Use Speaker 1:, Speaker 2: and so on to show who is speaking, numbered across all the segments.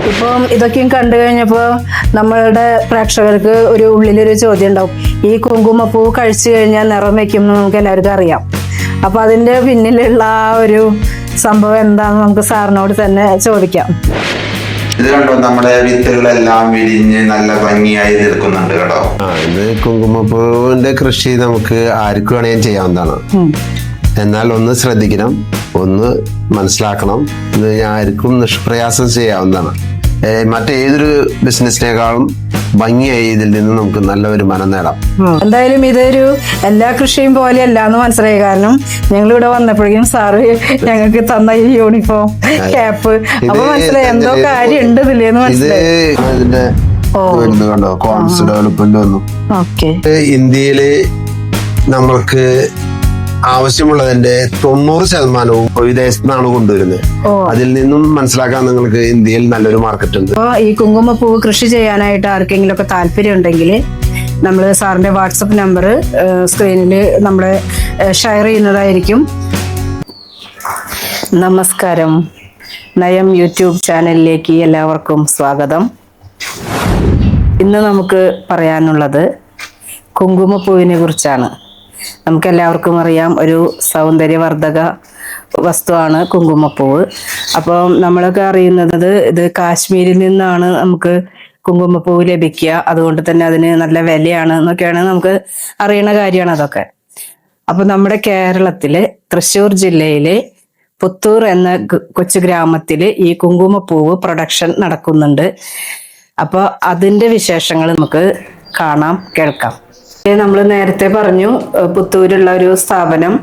Speaker 1: ഇപ്പം ഇതൊക്കെയും കണ്ടു കഴിഞ്ഞപ്പോൾ നമ്മളുടെ പ്രേക്ഷകർക്ക് ഒരു ഉള്ളിലൊരു ചോദ്യം ഉണ്ടാവും. ഈ കുങ്കുമപ്പൂ കഴിച്ചു കഴിഞ്ഞാൽ നിറം വെക്കും എന്ന് നമുക്ക് എല്ലാവർക്കും അറിയാം. അപ്പൊ അതിന്റെ പിന്നിലുള്ള ആ ഒരു സംഭവം എന്താണെന്ന് നമുക്ക് സാറിനോട് തന്നെ ചോദിക്കാം.
Speaker 2: ഇത് കണ്ടോ, നമ്മുടെ വിത്തുകളെല്ലാം വിരിഞ്ഞ് നല്ല ഭംഗിയായി നിൽക്കുന്നുണ്ട് കേട്ടോ.
Speaker 3: ഇത് കുങ്കുമപ്പൂവിന്റെ കൃഷി നമുക്ക് ആർക്കും വേണമെങ്കിലും ചെയ്യാവുന്നതാണ്. എന്നാൽ ഒന്ന് ശ്രദ്ധിക്കണം, ഒന്ന് മനസ്സിലാക്കണം, ഇത് ആർക്കും നിഷ്പ്രയാസം ചെയ്യാവുന്നതാണ്. മറ്റേതൊരു ബിസിനസിനേക്കാളും ഭംഗിയായി ഇതിൽ നിന്ന് നമുക്ക് നല്ല വരുമാനം നേടാം.
Speaker 1: എന്തായാലും ഇതൊരു എല്ലാ കൃഷിയും പോലെയല്ല എന്ന് മനസ്സിലായി. കാരണം ഞങ്ങൾ ഇവിടെ വന്നപ്പോഴേക്കും സാറ് ഞങ്ങൾക്ക് തന്ന ഈ യൂണിഫോം, ക്യാപ്പ്, അപ്പൊ മനസ്സിലായി എന്തോ കാര്യം ഉണ്ട് ഇതില്ലേന്ന് മനസ്സിലായി.
Speaker 3: ഇതിന്റെ കണ്ടോ കോൺസ് ഡെവലപ്മെന്റ് വന്നു. ഇന്ത്യയില് നമ്മൾക്ക് ആവശ്യമുള്ളതിന്റെ 90% വിദേശത്തു നിന്നാണ് കൊണ്ടുവരുന്നത്. അതിൽ നിന്നും മനസ്സിലാക്കാൻ നിങ്ങൾക്ക് ഇന്ത്യയിൽ നല്ലൊരു മാർക്കറ്റ് ഉണ്ട്.
Speaker 1: ഈ കുങ്കുമപ്പൂവ് കൃഷി ചെയ്യാനായിട്ട് ആർക്കെങ്കിലും ഒക്കെ താല്പര്യം ഉണ്ടെങ്കിൽ നമ്മൾ സാറിന്റെ വാട്സപ്പ് നമ്പർ സ്ക്രീനിൽ നമ്മൾ ഷെയർ ചെയ്യുന്നതായിരിക്കും. നമസ്കാരം, നയം യൂട്യൂബ് ചാനലിലേക്ക് എല്ലാവർക്കും സ്വാഗതം. ഇന്ന് നമുക്ക് പറയാനുള്ളത് കുങ്കുമപ്പൂവിനെ കുറിച്ചാണ്. നമുക്കെല്ലാവർക്കും അറിയാം, ഒരു സൗന്ദര്യവർദ്ധക വസ്തുവാണ് കുങ്കുമപ്പൂവ്. അപ്പം നമ്മളൊക്കെ അറിയുന്നത് ഇത് കാശ്മീരിൽ നിന്നാണ് നമുക്ക് കുങ്കുമപ്പൂവ് ലഭിക്കുക. അതുകൊണ്ട് തന്നെ അതിന് നല്ല വിലയാണ് എന്നൊക്കെയാണ് നമുക്ക് അറിയണ കാര്യമാണ് അതൊക്കെ. അപ്പൊ നമ്മുടെ കേരളത്തിലെ തൃശ്ശൂർ ജില്ലയിലെ പുത്തൂർ എന്ന കൊച്ചു ഗ്രാമത്തില് ഈ കുങ്കുമപ്പൂവ് പ്രൊഡക്ഷൻ നടക്കുന്നുണ്ട്. അപ്പോൾ അതിന്റെ വിശേഷങ്ങൾ നമുക്ക് കാണാം, കേൾക്കാം. നമ്മൾ നേരത്തെ പറഞ്ഞു, പുത്തൂരുള്ള ഒരു സ്ഥാപനം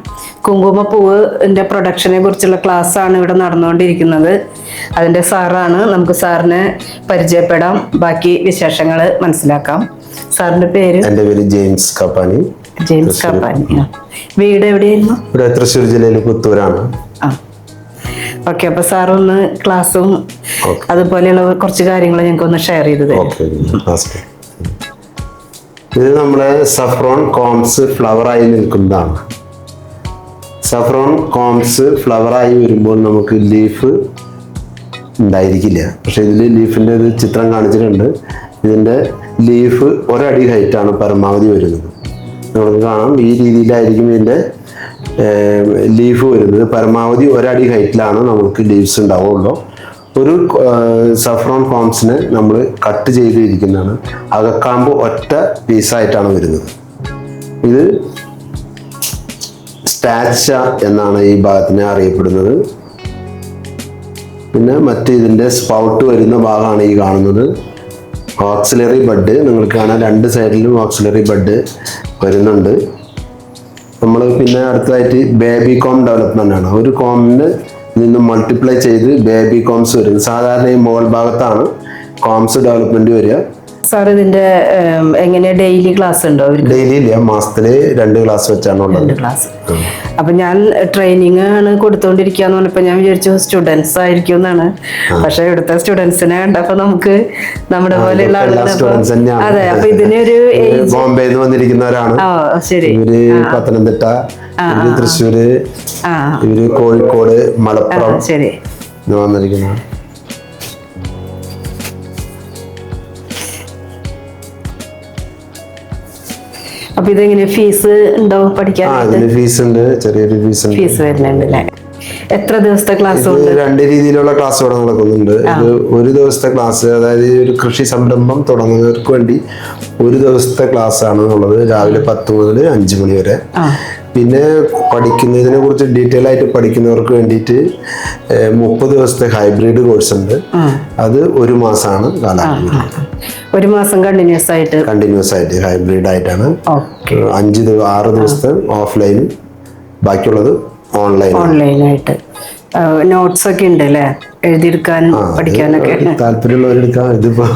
Speaker 1: കുങ്കുമപ്പൂവിന്റെ പ്രൊഡക്ഷനെ കുറിച്ചുള്ള ക്ലാസ് ആണ് ഇവിടെ നടന്നുകൊണ്ടിരിക്കുന്നത്. അതിന്റെ സാറാണ്. നമുക്ക് സാറിനെ പരിചയപ്പെടാം, ബാക്കി വിശേഷങ്ങൾ മനസ്സിലാക്കാം. സാറിന്റെ പേര്?
Speaker 3: എന്റെ പേര് ജെയിംസ് കപ്പാനി.
Speaker 1: ജെയിംസ് കപ്പാനി. വീട് എവിടെയായിരുന്നു?
Speaker 3: ഇവിടെ തൃശ്ശൂർ ജില്ലയിലെ പുത്തൂരാണ്.
Speaker 1: ഓക്കെ, അപ്പൊ സാർ ഒന്ന് ക്ലാസ്സും അതുപോലെയുള്ള കുറച്ച് കാര്യങ്ങൾ ഞങ്ങൾക്ക് ഒന്ന് ഷെയർ ചെയ്ത് തരും.
Speaker 3: ഇത് നമ്മുടെ സഫ്രോൺ കോംസ് ഫ്ലവറായി നിൽക്കുന്നതാണ്. സഫ്രോൺ കോംസ് ഫ്ലവറായി വരുമ്പോൾ നമുക്ക് ലീഫ് ഉണ്ടായിരിക്കില്ല. പക്ഷെ ഇതിൽ ലീഫിൻ്റെ ഒരു ചിത്രം കാണിച്ചിട്ടുണ്ട്. ഇതിൻ്റെ ലീഫ് ഒരടി ഹൈറ്റാണ് പരമാവധി വരുന്നത്. നമുക്ക് കാണാം, ഈ രീതിയിലായിരിക്കും ഇതിൻ്റെ ലീഫ് വരുന്നത്. പരമാവധി ഒരടി ഹൈറ്റിലാണ് നമുക്ക് ലീവ്സ് ഉണ്ടാവുള്ളൂ. ഒരു സഫ്രോൺ കോംസിനെ നമ്മൾ കട്ട് ചെയ്തിരിക്കുന്നതാണ്. അകക്കാമ്പ് ഒറ്റ പീസായിട്ടാണ് വരുന്നത്. ഇത് സ്റ്റാച്ച എന്നാണ് ഈ ഭാഗത്തിനെ അറിയപ്പെടുന്നത്. പിന്നെ മറ്റ് ഇതിൻ്റെ സ്പൗട്ട് വരുന്ന ഭാഗമാണ് ഈ കാണുന്നത്. ഓക്സിലറി ബഡ് നിങ്ങൾക്ക് കാണാൻ രണ്ട് സൈഡിലും ഓക്സിലറി ബഡ് വരുന്നുണ്ട്. നമ്മൾ പിന്നെ അടുത്തതായിട്ട് ബേബി കോം ഡെവലപ്മെന്റ് ആണ്. ഒരു കോമിന് നിന്ന് മൾട്ടിപ്ലൈ ചെയ്ത് ബേബി കോംസ് വരുന്നത്. സാധാരണ ഈ മുകൾ ഭാഗത്താണ് കോംസ് ഡെവലപ്മെന്റ് വരിക.
Speaker 1: സാർ ഇതിന്റെ എങ്ങനെ ഡെയിലി ക്ലാസ് ഉണ്ടോ?
Speaker 3: ഡെയിലി ഇല്ല, മാസത്തില് 2 ക്ലാസ് വെച്ചാണ് ഉള്ളത്.
Speaker 1: 2 ക്ലാസ്. അപ്പൊ ഞാൻ ട്രെയിനിങ് ആണ് കൊടുത്തോണ്ടിരിക്കാന്ന് പറഞ്ഞപ്പോ ഞാൻ വിചാരിച്ചു സ്റ്റുഡൻസ് ആയിരിക്കും എന്നാണ്. പക്ഷെ ഇവിടുത്തെ സ്റ്റുഡൻസിനെ കണ്ടപ്പോ നമുക്ക് നമ്മുടെ പോലെയുള്ള അതെ. അപ്പൊ ഇതിനൊരു
Speaker 3: ബോംബെയിൽ നിന്ന് വന്നിരിക്കുന്നവരാണ്.
Speaker 1: ശരി.
Speaker 3: ഇവര് പത്തനംതിട്ട, ഇവര് തൃശ്ശൂര്, ഇവര് കോഴിക്കോട്, മലപ്പുറം
Speaker 1: ശരി
Speaker 3: വന്നിരിക്കുന്ന.
Speaker 1: അപ്പൊ ഇതെങ്ങനെ ഫീസ് ഉണ്ടോ പഠിക്കാൻ?
Speaker 3: ഫീസ് ഉണ്ട്, ചെറിയൊരു ഫീസ്
Speaker 1: വരുന്നുണ്ട് അല്ലേ? എത്ര ദിവസത്തെ ക്ലാസ്?
Speaker 3: 2 രീതിയിലുള്ള ക്ലാസ്സുകൾ നടക്കുന്നുണ്ട്. ഇത് ഒരു ദിവസത്തെ ക്ലാസ്, അതായത് ഒരു കൃഷി സംരംഭം തുടങ്ങുന്നവർക്ക് വേണ്ടി 1 ദിവസത്തെ ക്ലാസ് ആണ് ഉള്ളത്. രാവിലെ 10 മുതൽ 5 മണി വരെ. പിന്നെ പഠിക്കുന്നതിനെ കുറിച്ച് ഡീറ്റെയിൽ ആയിട്ട് പഠിക്കുന്നവർക്ക് വേണ്ടിയിട്ട് 30 ദിവസത്തെ ഹൈബ്രിഡ് കോഴ്സ് ഉണ്ട്. അത് 1 മാസമാണ് കാലാവധി.
Speaker 1: 1 മാസം കണ്ടിന്യൂസ് ആയിട്ട്
Speaker 3: ഹൈബ്രിഡ് ആയിട്ടാണ്. 6 ദിവസത്തെ ഓഫ്ലൈൻ, ബാക്കിയുള്ളത് ഓൺലൈനായിട്ട്.
Speaker 1: നോട്ട്സ് ഒക്കെ ഉണ്ട് അല്ലേ, എഴുതിയെടുക്കാനും പഠിക്കാനൊക്കെ?
Speaker 3: താല്പര്യമുള്ളവരെടുക്കാം. ഇതിപ്പോ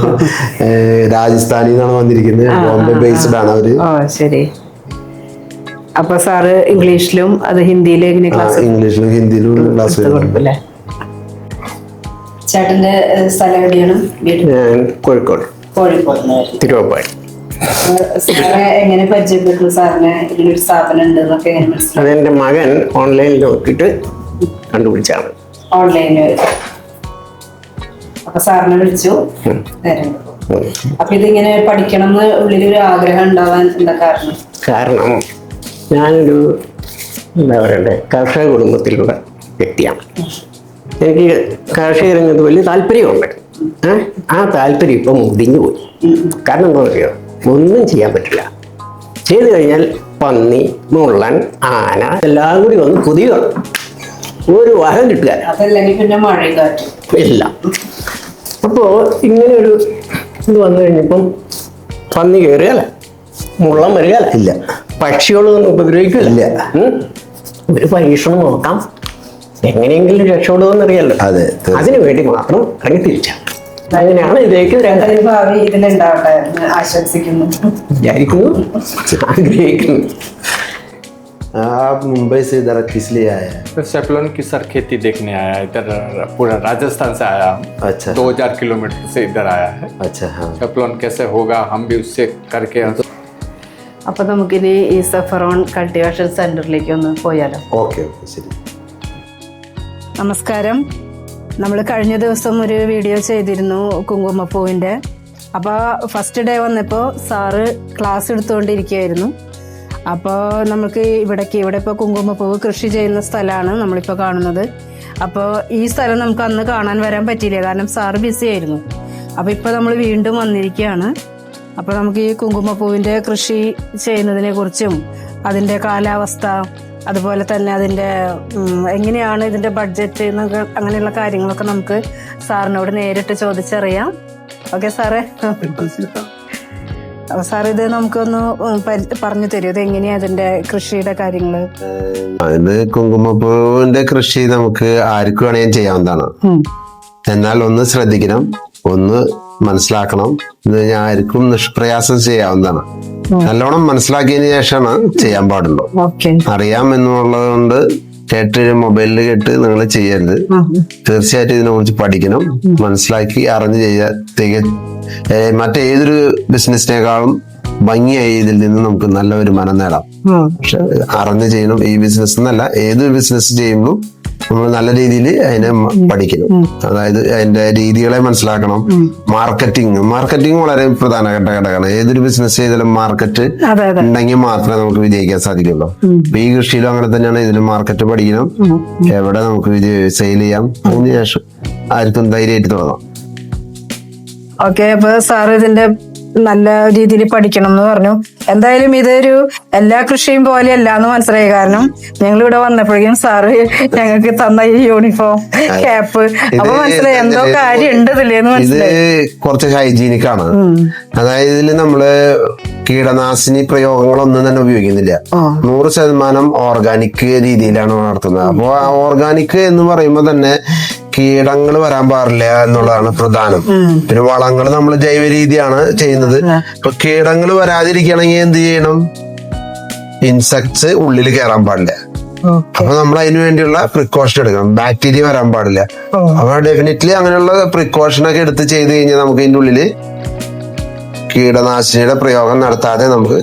Speaker 3: രാജസ്ഥാനിൽ നിന്നാണ് വന്നിരിക്കുന്നത്, ബോംബെ ബേസ്ഡ് ആണ് അവര്.
Speaker 1: ശരി. അപ്പൊ സാറ് ഇംഗ്ലീഷിലും അത് ഹിന്ദിയിലും എങ്ങനെ ക്ലാസ്?
Speaker 3: ഇംഗ്ലീഷിലും ഹിന്ദിയിലും ക്ലാസ്
Speaker 1: കൊടുക്കും. ചേട്ടന്റെ സ്ഥലം എവിടെയാണ്?
Speaker 3: കോഴിക്കോട്. തിരുവമ്പാടി.
Speaker 1: എങ്ങനെ പരിചയപ്പെട്ടു സാറിന് ഇതിലൊരു സ്ഥാപനം ഉണ്ട് എന്നൊക്കെ എങ്ങനെ മനസ്സിലായി?
Speaker 4: അതെന്റെ മകൻ ഓൺലൈനിൽ നോക്കിയിട്ട് കണ്ടുപിടിച്ചാണ്.
Speaker 1: ഓൺലൈനിൽ അപ്പൊ സാറിനെ വിളിച്ചു നേരം. അപ്പൊ ഇതിങ്ങനെ പഠിക്കണം എന്ന് ഉള്ളിലൊരു ആഗ്രഹം ഉണ്ടാവാൻ എന്താ കാരണം?
Speaker 4: കാരണം ഞാനൊരു എന്താ പറയണ്ടേ കർഷക കുടുംബത്തിലുള്ള വ്യക്തിയാണ്. എനിക്ക് കാർഷിക രംഗത്ത് വലിയ താല്പര്യമുണ്ട്. ആ താല്പര്യം ഇപ്പം മുടിഞ്ഞു പോയി. കാരണം എന്താ പറയുക, ഒന്നും ചെയ്യാൻ പറ്റില്ല. ചെയ്തു കഴിഞ്ഞാൽ പന്നി, മുള്ളൻ, ആന എല്ലാം കൂടി വന്ന് കൊതിക, ഒരു വഹം കിട്ടുക,
Speaker 1: അതല്ലെങ്കിൽ പിന്നെ മഴയും കാറ്റും
Speaker 4: ഇല്ല. അപ്പോൾ ഇങ്ങനെ ഒരു ഇത് വന്നു കഴിഞ്ഞപ്പം പന്നി കയറുകയല്ല, മുള്ളം വരികയല്ല, ഇല്ല, പക്ഷികളൊന്നും ഉപദ്രവിക്കില്ല. ഒരു പരീക്ഷണം നോക്കാം, എങ്ങനെയെങ്കിലും രക്ഷപ്പെടുമെന്നറിയാലോ.
Speaker 3: അതെ,
Speaker 4: അതിനു വേണ്ടി മാത്രം ഇറങ്ങി തിരിച്ച. അങ്ങനെയാണ് ഇതിലേക്ക്
Speaker 1: ഭാവി ഇതിലുണ്ടാവട്ടെ എന്ന് ആശംസിക്കുന്നു,
Speaker 4: വിചാരിക്കുന്നു, ആഗ്രഹിക്കുന്നു.
Speaker 3: आप मुंबई से इधर किस लिए आए हैं?
Speaker 5: मैं सेफ्लॉन की सर खेती देखने आया, इधर पूरा राजस्थान से आया हूँ।
Speaker 3: अच्छा।
Speaker 5: 2000 किलोमीटर से इधर आया है।
Speaker 3: अच्छा, हाँ।
Speaker 5: सेफ्लॉन कैसे होगा हम भी उससे करके
Speaker 1: അപ്പൊ നമുക്കിനി ഈ സഫറോൺ കൾട്ടിവേഷൻ സെന്ററിലേക്ക് ഒന്ന് പോയാലോ?
Speaker 3: ഓക്കെ, ശരി.
Speaker 1: നമസ്കാരം. നമ്മൾ കഴിഞ്ഞ ദിവസം ഒരു വീഡിയോ ചെയ്തിരുന്നു കുങ്കുമപ്പൂവിൻ്റെ. അപ്പോൾ ഫസ്റ്റ് ഡേ വന്നപ്പോൾ സാറ് ക്ലാസ് എടുത്തുകൊണ്ടിരിക്കുകയായിരുന്നു. അപ്പോൾ നമുക്ക് ഇവിടെ ഇപ്പോൾ കുങ്കുമപ്പൂവ് കൃഷി ചെയ്യുന്ന സ്ഥലമാണ് നമ്മളിപ്പോൾ കാണുന്നത്. അപ്പോൾ ഈ സ്ഥലം നമുക്ക് അന്ന് കാണാൻ വരാൻ പറ്റിയില്ല, കാരണം സാറ് ബിസി ആയിരുന്നു. അപ്പോൾ ഇപ്പോൾ നമ്മൾ വീണ്ടും വന്നിരിക്കുകയാണ്. അപ്പോൾ നമുക്ക് ഈ കുങ്കുമപ്പൂവിൻ്റെ കൃഷി ചെയ്യുന്നതിനെ കുറിച്ചും അതിൻ്റെ കാലാവസ്ഥ, അതുപോലെ തന്നെ അതിൻ്റെ എങ്ങനെയാണ് ഇതിൻ്റെ ബഡ്ജറ്റ് എന്നൊക്കെ, അങ്ങനെയുള്ള കാര്യങ്ങളൊക്കെ നമുക്ക് സാറിനോട് നേരിട്ട് ചോദിച്ചറിയാം. ഓക്കെ സാറേ? അപ്പോൾ സാർ ഇത് നമുക്കൊന്ന് പറഞ്ഞു തരുമോ, ഇത് എങ്ങനെയാണ് അതിൻ്റെ കൃഷിയുടെ കാര്യങ്ങൾ?
Speaker 3: ഇത് കുങ്കുമപ്പൂവിന്റെ കൃഷി നമുക്ക് ആർക്കും വേണമെങ്കിലും ചെയ്യാവുന്നതാണ്. എന്നാൽ ഒന്ന് ശ്രദ്ധിക്കണം, ഒന്ന് മനസ്സിലാക്കണം. ഇത് ആർക്കും നിഷ്പ്രയാസം ചെയ്യാവുന്നതാണ്. നല്ലോണം മനസ്സിലാക്കിയതിന് ശേഷമാണ് ചെയ്യാൻ പാടുള്ളൂ. അറിയാം എന്നുള്ളത് കൊണ്ട് കേട്ട് മൊബൈലിൽ കേട്ട് നിങ്ങൾ ചെയ്യരുത്. തീർച്ചയായിട്ടും ഇതിനെ കുറിച്ച് പഠിക്കണം, മനസ്സിലാക്കി അറിഞ്ഞ് ചെയ്യുക. മറ്റേതൊരു ബിസിനസിനേക്കാളും ഭംഗിയായി ഇതിൽ നിന്ന് നമുക്ക് നല്ല വരുമാനം നേടാം. പക്ഷെ അറിഞ്ഞ് ചെയ്യണം. ഈ ബിസിനസ് എന്നല്ല, ഏതൊരു ബിസിനസ് ചെയ്യുമ്പോൾ നമ്മൾ നല്ല രീതിയിൽ അതിനെ പഠിക്കണം. അതായത് അതിന്റെ രീതികളെ മനസ്സിലാക്കണം. മാർക്കറ്റിംഗ് വളരെ പ്രധാനപ്പെട്ട ഘടകമാണ്. ഏതൊരു ബിസിനസ് ചെയ്താലും മാർക്കറ്റ് ഉണ്ടെങ്കിൽ മാത്രമേ നമുക്ക് വിജയിക്കാൻ സാധിക്കുള്ളൂ. ഈ കൃഷിയിലും അങ്ങനെ തന്നെയാണ്. ഇതിന് മാർക്കറ്റ് പഠിക്കണം, എവിടെ നമുക്ക് സെയിൽ ചെയ്യാം, അതിനുശേഷം ആർക്കും ധൈര്യമായിട്ട് തുടങ്ങാം.
Speaker 1: ഓക്കെ. അപ്പൊ സാർ ഇതിന്റെ നല്ല രീതിയിൽ പഠിക്കണം എന്ന് പറഞ്ഞു. എന്തായാലും ഇതൊരു എല്ലാ കൃഷിയും പോലെയല്ല എന്ന് മനസ്സിലായി. കാരണം ഞങ്ങൾ ഇവിടെ വന്നപ്പോഴേക്കും സാറ് ഞങ്ങൾക്ക് തന്ന ഈ യൂണിഫോം, ക്യാപ്പ്, അപ്പൊ മനസ്സിലായി എന്തോ കാര്യം ഉണ്ട് ഇതില്ലേന്ന് മനസ്സിലായി.
Speaker 3: ഇത് കുറച്ച് ഹൈജീനിക് ആണ്. അതായത് ഇതില് നമ്മള് കീടനാശിനി പ്രയോഗങ്ങളൊന്നും തന്നെ ഉപയോഗിക്കുന്നില്ല. 100% ഓർഗാനിക് രീതിയിലാണ് നടത്തുന്നത്. അപ്പൊ ആ ഓർഗാനിക് എന്ന് പറയുമ്പോൾ തന്നെ കീടങ്ങൾ വരാൻ പാടില്ല എന്നുള്ളതാണ് പ്രധാനം. പിന്നെ വളങ്ങൾ നമ്മൾ ജൈവ രീതിയാണ് ചെയ്യുന്നത്. ഇപ്പൊ കീടങ്ങൾ വരാതിരിക്കണമെങ്കിൽ എന്ത് ചെയ്യണം? ഇൻസെക്ട്സ് ഉള്ളിൽ കയറാൻ പാടില്ല. അപ്പൊ നമ്മൾ അതിനു വേണ്ടിയുള്ള പ്രിക്കോഷൻ എടുക്കണം. ബാക്ടീരിയ വരാൻ പാടില്ല. അപ്പൊ ഡെഫിനറ്റ്ലി അങ്ങനെയുള്ള പ്രിക്കോഷൻ ഒക്കെ എടുത്ത് ചെയ്ത് കഴിഞ്ഞാൽ നമുക്ക് ഇതിന്റെ ഉള്ളില് കീടനാശിനിയുടെ പ്രയോഗം നടത്താതെ നമുക്ക്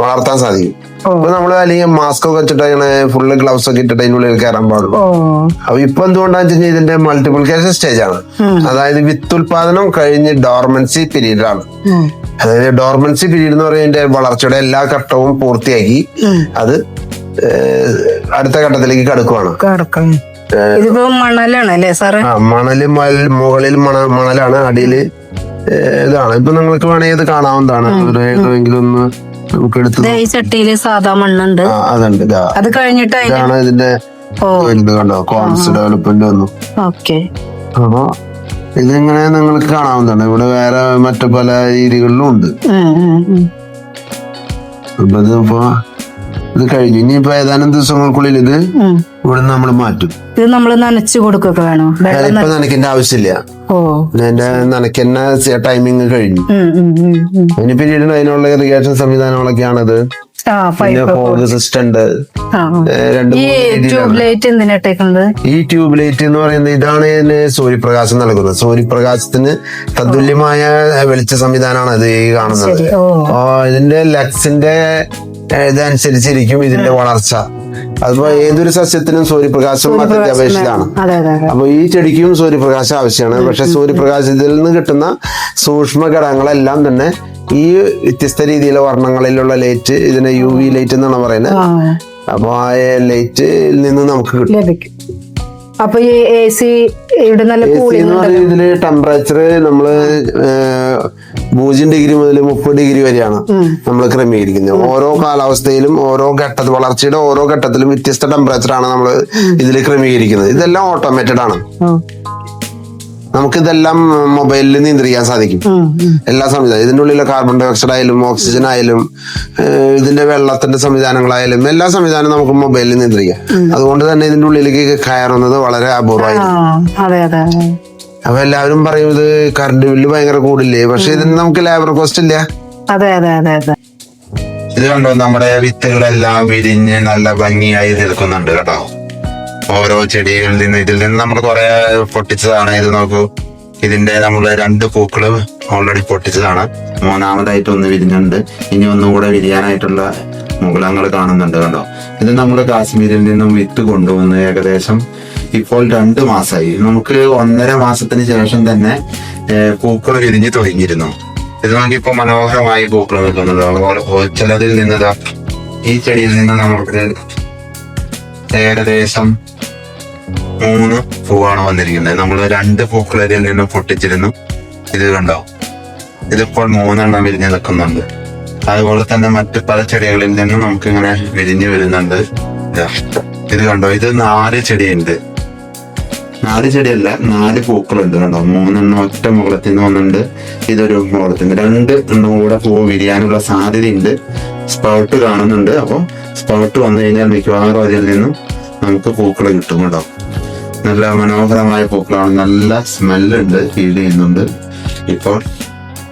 Speaker 3: വളർത്താൻ സാധിക്കും. അപ്പൊ നമ്മള് അല്ലെങ്കിൽ മാസ്ക് ഒക്കെ വെച്ചിട്ട് അങ്ങനെ ഫുള്ള് ഗ്ലൗസ് ഒക്കെ ഇട്ടിട്ട് അതിനുള്ളിൽ കയറാൻ പാടുള്ളൂ. അപ്പൊ ഇപ്പൊ എന്തുകൊണ്ടാന്ന് വെച്ചാൽ ഇതിന്റെ മൾട്ടിപ്ലിക്കേഷൻ സ്റ്റേജ് ആണ്. അതായത് വിത്തുൽപാദനം കഴിഞ്ഞ് ഡോർമൻസി പീരീഡ് ആണ്. അതായത് ഡോർമൻസി പീരീഡ് എന്ന് പറയുന്നതിന്റെ വളർച്ചയുടെ എല്ലാ ഘട്ടവും പൂർത്തിയാക്കി അത് അടുത്ത ഘട്ടത്തിലേക്ക് കടക്കുവാണ്.
Speaker 1: മണലാണല്ലേ സാറ്?
Speaker 3: മണല് മുകളിൽ മണലാണ്, അടിയില് ഇതാണ്. ഇപ്പൊ നിങ്ങൾക്ക് വേണമെങ്കിൽ ഇത് കാണാവുന്നതാണ്. ഏതെങ്കിലും ഒന്ന് നമുക്ക് എടുത്ത്
Speaker 1: ചട്ടിയില് സാധാ മണ്ണുണ്ട്,
Speaker 3: അതുണ്ട്.
Speaker 1: അത് കഴിഞ്ഞിട്ട്
Speaker 3: ഇതാണ് ഇതിന്റെ കണ്ടോ കോൺസ് ഡെവലപ്മെന്റ് വന്നു. അപ്പൊ ഇതിങ്ങനെ നിങ്ങൾക്ക് കാണാവുന്നതാണ്. ഇവിടെ വേറെ മറ്റു പല രീതികളിലും ഉണ്ട്. അപ്പൊ ഇതിപ്പോ ഇത് കഴിഞ്ഞു. ഇനിയിപ്പോ ഏതാനും ദിവസങ്ങൾക്കുള്ളിൽ ഇത് ഇവിടെ നമ്മൾ മാറ്റും.
Speaker 1: ഇത് നമ്മൾ നനച്ചു കൊടുക്കുക വേണോ?
Speaker 3: ഇപ്പൊ നനയ്ക്കേണ്ട ആവശ്യമില്ല. എന്റെ നനയ്ക്കുന്ന ടൈമിങ് കഴിഞ്ഞു. ഇനി പിന്നീട് അതിനുള്ള ഇറിഗേഷൻ സംവിധാനങ്ങളൊക്കെയാണത്. പിന്നെ ഫോഗ് സിസ്റ്റം ഉണ്ട്. ഈ ട്യൂബ് ലൈറ്റ് എന്ന് പറയുന്നത് ഇതാണ് ഇതിന് സൂര്യപ്രകാശം നൽകുന്നത്. സൂര്യപ്രകാശത്തിന് തത്തുല്യമായ വെളിച്ച സംവിധാനമാണ് ഇത് ഈ കാണുന്നത്. ഇതിന്റെ ലക്സിന്റെ ഇതനുസരിച്ചിരിക്കും ഇതിന്റെ വളർച്ച. അതിപ്പോ ഏതൊരു സസ്യത്തിനും സൂര്യപ്രകാശം അത്യപേക്ഷിതമാണ്.
Speaker 1: അതെ അതെ അതെ.
Speaker 3: അപ്പൊ ഈ ചെടിക്കും സൂര്യപ്രകാശം ആവശ്യമാണ്. പക്ഷെ സൂര്യപ്രകാശത്തിൽ നിന്ന് കിട്ടുന്ന സൂക്ഷ്മ ഘടകങ്ങളെല്ലാം തന്നെ ഈ വ്യത്യസ്ത രീതിയിലെ വർണ്ണങ്ങളിലുള്ള ലൈറ്റ്, ഇതിനെ UV ലൈറ്റ് എന്നാണ് പറയുന്നത്. അപ്പൊ ആ ലൈറ്റിൽ നിന്ന് നമുക്ക് കിട്ടും.
Speaker 1: ലഭിക്കും. അപ്പൊ ഈ AC ഇവിടെ നല്ല കൂളിംഗ്
Speaker 3: ഇതില് ടെമ്പറേച്ചർ നമ്മള് 0 ഡിഗ്രി മുതൽ 30 ഡിഗ്രി വരെയാണ് നമ്മൾ ക്രമീകരിക്കുന്നത്. ഓരോ കാലാവസ്ഥയിലും ഓരോ ഘട്ടത്തിൽ, വളർച്ചയുടെ ഓരോ ഘട്ടത്തിലും വ്യത്യസ്ത ടെമ്പറേച്ചറാണ് നമ്മൾ ഇതിൽ ക്രമീകരിക്കുന്നത്. ഇതെല്ലാം ഓട്ടോമേറ്റഡ് ആണ്. നമുക്കിതെല്ലാം മൊബൈലിൽ നിയന്ത്രിക്കാൻ സാധിക്കും. എല്ലാ സംവിധാനം, ഇതിൻ്റെ ഉള്ളിലെ കാർബൺ ഡൈ ഓക്സൈഡ് ആയാലും ഓക്സിജൻ ആയാലും ഇതിന്റെ വെള്ളത്തിന്റെ സംവിധാനങ്ങളായാലും എല്ലാ സംവിധാനവും നമുക്ക് മൊബൈലിൽ നിയന്ത്രിക്കാം. അതുകൊണ്ട് തന്നെ ഇതിന്റെ ഉള്ളിലേക്ക് കയറുന്നത് വളരെ അപൂർവമായിരിക്കും.
Speaker 1: അതെ അതെ.
Speaker 3: അപ്പൊ എല്ലാവരും പറയും ഇത് കറണ്ട് ബില്ല് ഭയങ്കര കൂടില്ലേ, പക്ഷെ ഇതിന് നമുക്ക് ലേബർ കോസ്റ്റ് ഇല്ല.
Speaker 1: അതെ അതെ അതെ അതെ.
Speaker 2: ഇത് കണ്ടോ, നമ്മുടെ വിത്തുകളെല്ലാം വിരിഞ്ഞ് നല്ല ഭംഗിയായി നിൽക്കുന്നുണ്ട് കേട്ടോ. ഓരോ ചെടികളിൽ നിന്ന്, ഇതിൽ നിന്ന് നമ്മൾ കുറെ പൊട്ടിച്ചതാണ്. ഇത് നോക്കൂ, ഇതിന്റെ നമ്മള് 2 പൂക്കള് ഓൾറെഡി പൊട്ടിച്ചതാണ്. മൂന്നാമതായിട്ട് ഒന്ന് വിരിഞ്ഞുണ്ട്. ഇനി ഒന്നും കൂടെ വിരിയാനായിട്ടുള്ള മുകുളങ്ങൾ കാണുന്നുണ്ട് കണ്ടോ. ഇത് നമ്മൾ കാശ്മീരിൽ നിന്നും വിത്ത് കൊണ്ടുവന്ന് ഏകദേശം ഇപ്പോൾ 2 മാസമായി. നമുക്ക് 1.5 മാസത്തിന് ശേഷം തന്നെ പൂക്കൾ വിരിഞ്ഞ് തുടങ്ങിയിരുന്നു. ഇത് നമുക്കിപ്പോ മനോഹരമായി പൂക്കൾ നിൽക്കുന്നുണ്ട്. ചിലതിൽ നിന്നതാ, ഈ ചെടിയിൽ നിന്ന് നമുക്ക് ഏകദേശം 3 പൂവാണ് വന്നിരിക്കുന്നത്. നമ്മൾ 2 പൂക്കളിൽ നിന്നും പൊട്ടിച്ചിരുന്നു. ഇത് കണ്ടോ, ഇതിപ്പോൾ 3 എണ്ണം വിരിഞ്ഞ് നിൽക്കുന്നുണ്ട്. അതുപോലെ തന്നെ മറ്റു പല ചെടികളിൽ നിന്നും നമുക്ക് ഇങ്ങനെ വിരിഞ്ഞ് വരുന്നുണ്ട്. ഇത് കണ്ടോ, ഇത് 4 ചെടിയുണ്ട്. 4 ചെടിയല്ല, 4 പൂക്കളുണ്ട് കണ്ടോ. 3 എണ്ണം ഒറ്റ മുകളത്തിൽ നിന്ന് വന്നിട്ടുണ്ട്. ഇതൊരു മുകളത്തിൽ നിന്ന് 2 എണ്ണം കൂടെ പൂ വിരിയാനുള്ള സാധ്യതയുണ്ട്. സ്പൗട്ട് കാണുന്നുണ്ട്. അപ്പോൾ സ്പൗട്ട് വന്നു കഴിഞ്ഞാൽ മിക്കവാറും അതിൽ നിന്നും നമുക്ക് പൂക്കൾ കിട്ടും കേട്ടോ. നല്ല മനോഹരമായ പൂക്കളാണ്. നല്ല സ്മെല്ലുണ്ട്, ഫീൽ ചെയ്യുന്നുണ്ട്. ഇപ്പോൾ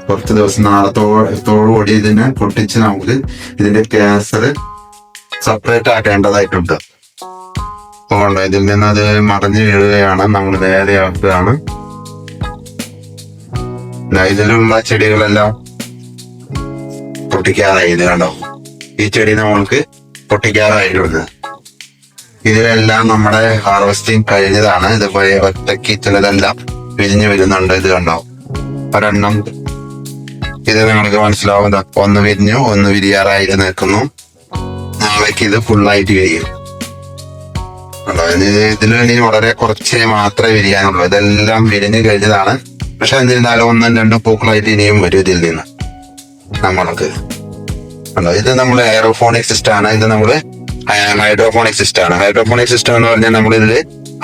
Speaker 2: കുറച്ച് ദിവസം നാളത്തോടുകൂടി ഇതിനെ പൊട്ടിച്ച് നമുക്ക് ഇതിന്റെ ക്യാൻസർ സെപ്പറേറ്റ് ആക്കേണ്ടതായിട്ടുണ്ട്. അപ്പോൾ ഇതിൽ നിന്ന് അത് മറിഞ്ഞു വീഴുകയാണ്. നമ്മൾ നേരെ ആക്കുകയാണ്. ഇതിലുള്ള ചെടികളെല്ലാം പൊട്ടിക്കാറായി. ഇത് കണ്ടോ, ഈ ചെടി നമ്മൾക്ക് പൊട്ടിക്കാറായിട്ടുണ്ട്. ഇതിലെല്ലാം നമ്മുടെ ഹാർവെസ്റ്റിംഗ് കഴിഞ്ഞതാണ്. ഇതുപോലെ ഒറ്റയ്ക്ക് ചിലതെല്ലാം വിരിഞ്ഞു വരുന്നുണ്ട്. ഇത് കണ്ടോ, ഒരെണ്ണം. ഇത് നിങ്ങൾക്ക് മനസ്സിലാവും. ഒന്ന് വിരിഞ്ഞു, ഒന്ന് വിരിയാറായി നിൽക്കുന്നു. നാളേക്ക് ഇത് ഫുള്ളായിട്ട് വിരിയും. ഇതിൽ ഇനി വളരെ കുറച്ച് മാത്രമേ വിരിയാനുള്ളൂ. ഇതെല്ലാം വിരിഞ്ഞു കഴിഞ്ഞതാണ്. പക്ഷെ എന്നിരുന്നാലും 1ഉം 2ഉം പൂക്കളായിട്ട് ഇനിയും വരും ഇതിൽ നിന്ന് നമ്മൾക്ക്. ഇത് നമ്മൾ എയറോഫോണിക് സിസ്റ്റം ആണ്. ഇത് നമ്മള് ഹൈഡ്രോഫോണിക് സിസ്റ്റം ആണ്. ഹൈഡ്രോഫോണിക് സിസ്റ്റം എന്ന് പറഞ്ഞാൽ നമ്മൾ ഇതിൽ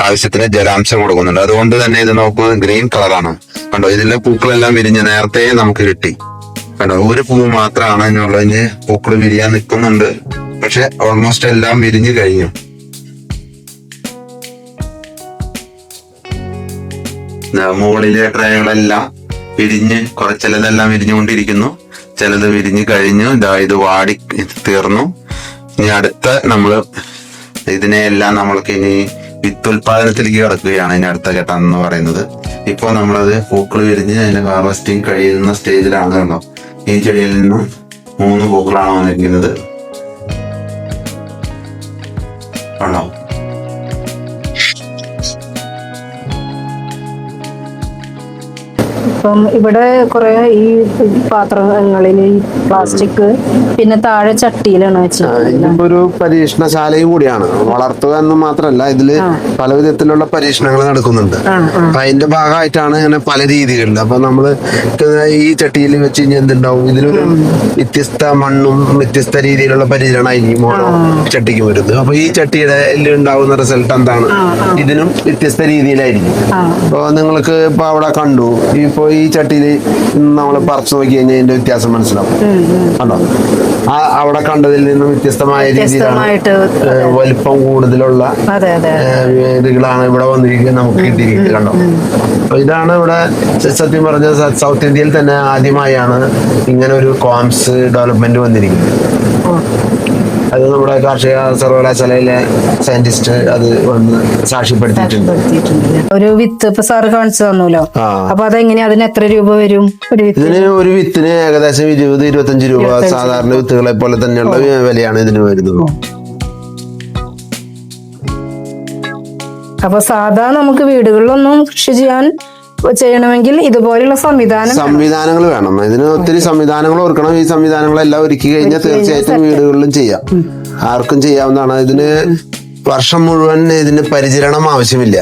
Speaker 2: ആവശ്യത്തിന് ജലാംശം കൊടുക്കുന്നുണ്ട്. അതുകൊണ്ട് തന്നെ ഇത് നോക്കൂ, ഗ്രീൻ കളറാണ് കണ്ടോ. ഇതിലെ പൂക്കളെല്ലാം വിരിഞ്ഞ് നേരത്തെ നമുക്ക് കിട്ടി കണ്ടോ. ഒരു പൂ മാത്രമാണ് എന്നുള്ളതിന് പൂക്കൾ വിരിയാൻ നിൽക്കുന്നുണ്ട്. പക്ഷെ ഓൾമോസ്റ്റ് എല്ലാം വിരിഞ്ഞു കഴിഞ്ഞു. മുകളിലെ ട്രേകളെല്ലാം വിരിഞ്ഞ് ചിലതെല്ലാം വിരിഞ്ഞുകൊണ്ടിരിക്കുന്നു. ചിലത് വിരിഞ്ഞു കഴിഞ്ഞു. ഇത് വാടി തീർന്നു. ഇനി അടുത്ത ഇതിനെയെല്ലാം നമ്മൾക്ക് ഇനി വിത്തുൽപാദനത്തിലേക്ക് കടക്കുകയാണ്. ഇനി അടുത്ത ഘട്ടം എന്ന് പറയുന്നത്. ഇപ്പോൾ നമ്മളത് പൂക്കൾ വിരിഞ്ഞ് അതിന്റെ ഹാർവെസ്റ്റിംഗ് കഴിയുന്ന സ്റ്റേജിലാണ് കണ്ടോ. ഈ ചെടിയിൽ നിന്നും 3 പൂക്കളാണ് വന്നിരിക്കുന്നത് കണ്ടോ.
Speaker 1: ഇപ്പം ഇവിടെ കുറെ ഈ പാത്രങ്ങളിൽ ഈ പ്ലാസ്റ്റിക്, പിന്നെ താഴെ ചട്ടിയിലാണ് വെച്ചത്.
Speaker 3: ഇതിപ്പോ ഒരു പരീക്ഷണശാലയും കൂടിയാണ്. വളർത്തുക എന്ന് മാത്രമല്ല, ഇതില് പല വിധത്തിലുള്ള പരീക്ഷണങ്ങൾ നടക്കുന്നുണ്ട്. അപ്പൊ അതിന്റെ ഭാഗമായിട്ടാണ് ഇങ്ങനെ പല രീതികളിൽ. അപ്പൊ നമ്മള് ഈ ചട്ടിയിൽ വെച്ച് കഴിഞ്ഞാൽ എന്തുണ്ടാവും, ഇതിലൊരു വ്യത്യസ്ത മണ്ണും വ്യത്യസ്ത രീതിയിലുള്ള പരിചരണമായിരിക്കും ഓരോ ചട്ടിക്ക് വരുന്നത്. അപ്പൊ ഈ ചട്ടിയുടെ ഉണ്ടാവുന്ന റിസൾട്ട് എന്താണ്, ഇതിനും വ്യത്യസ്ത രീതിയിലായിരിക്കും. അപ്പൊ നിങ്ങൾക്ക് ഇപ്പൊ അവിടെ കണ്ടു, ഇപ്പൊ ഈ ചട്ടിയിൽ നമ്മൾ പറിച്ചു നോക്കി കഴിഞ്ഞാൽ ഇതിന്റെ വ്യത്യാസം മനസ്സിലാവും കണ്ടോ. അവിടെ കണ്ടതിൽ നിന്നും വ്യത്യസ്തമായ രീതിയിലാണ് വലിപ്പം കൂടുതലുള്ള ഇതുകളാണ് ഇവിടെ വന്നിരിക്കുന്നത്, നമുക്ക് കിട്ടിയിരിക്കുന്നത് കണ്ടോ. അപ്പൊ ഇതാണ് ഇവിടെ സത്യം പറഞ്ഞ സൗത്ത് ഇന്ത്യയിൽ തന്നെ ആദ്യമായാണ് ഇങ്ങനെ ഒരു കോംസ് ഡെവലപ്മെന്റ് വന്നിരിക്കുന്നത്. അത് നമ്മുടെ കാർഷിക സർവകലാശാലയിലെ സയന്റിസ്റ്റ് അത് വന്ന് സാക്ഷ്യപ്പെടുത്തിയിട്ടുണ്ട്.
Speaker 1: ഒരു വിത്ത് ഇപ്പൊ സാറ് കാണിച്ചു തന്നല്ലോ. അപ്പൊ അതെങ്ങനെയാ, അതിന് എത്ര രൂപ വരും?
Speaker 3: ഇതിന് ഒരു വിത്തിന് ഏകദേശം 20-25 രൂപ സാധാരണ വിത്തുകളെ പോലെ തന്നെയുള്ള വിലയാണ് ഇതിന് വരുന്നത്.
Speaker 1: അപ്പൊ സാധാ നമുക്ക് വീടുകളിലൊന്നും കൃഷി ചെയ്യണമെങ്കിൽ ഇതുപോലെയുള്ള
Speaker 3: സംവിധാനങ്ങൾ വേണം. ഇതിന് ഒത്തിരി സംവിധാനങ്ങൾ ഓർക്കണം. ഈ സംവിധാനങ്ങളെല്ലാം ഒരുക്കി കഴിഞ്ഞാൽ തീർച്ചയായിട്ടും വീടുകളിലും ചെയ്യാം, ആർക്കും ചെയ്യാവുന്നതാണ്. ഇതിന് വർഷം മുഴുവൻ ഇതിന് പരിചരണം ആവശ്യമില്ല.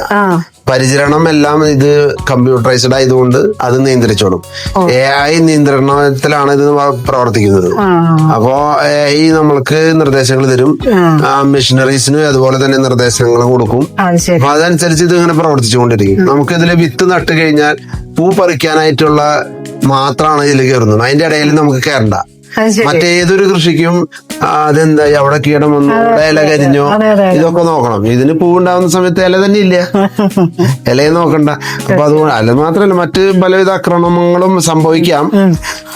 Speaker 3: പരിചരണം എല്ലാം ഇത് കമ്പ്യൂട്ടറൈസ്ഡ് ആയതുകൊണ്ട് അത് നിയന്ത്രിച്ചോളും. AI നിയന്ത്രണത്തിലാണ് ഇത് പ്രവർത്തിക്കുന്നത്. അപ്പോ AI നമ്മൾക്ക് നിർദ്ദേശങ്ങൾ തരും, മെഷീനറീസിന് അതുപോലെ തന്നെ നിർദ്ദേശങ്ങൾ കൊടുക്കും. അപ്പൊ അതനുസരിച്ച് ഇത് ഇങ്ങനെ പ്രവർത്തിച്ചുകൊണ്ടിരിക്കും. നമുക്ക് ഇതിൽ വിത്ത് നട്ട് കഴിഞ്ഞാൽ പൂ പറിക്കാനായിട്ടുള്ള മാത്രമാണ് ഇതിൽ കയറുന്നത്. അതിന്റെ ഇടയിൽ നമുക്ക് കയറണ്ട. മറ്റേതൊരു കൃഷിക്കും അതെന്തായി, അവിടെ കീടം വന്നു, ഇവിടെ ഇല കരിഞ്ഞോ, ഇതൊക്കെ നോക്കണം. ഇതിന് പൂവുണ്ടാവുന്ന സമയത്ത് ഇല തന്നെ ഇല്ല, ഇലയെ നോക്കണ്ട. അപ്പൊ അതുകൊണ്ട് അത് മാത്രമല്ല, മറ്റ് പലവിധ ആക്രമണങ്ങളും സംഭവിക്കാം.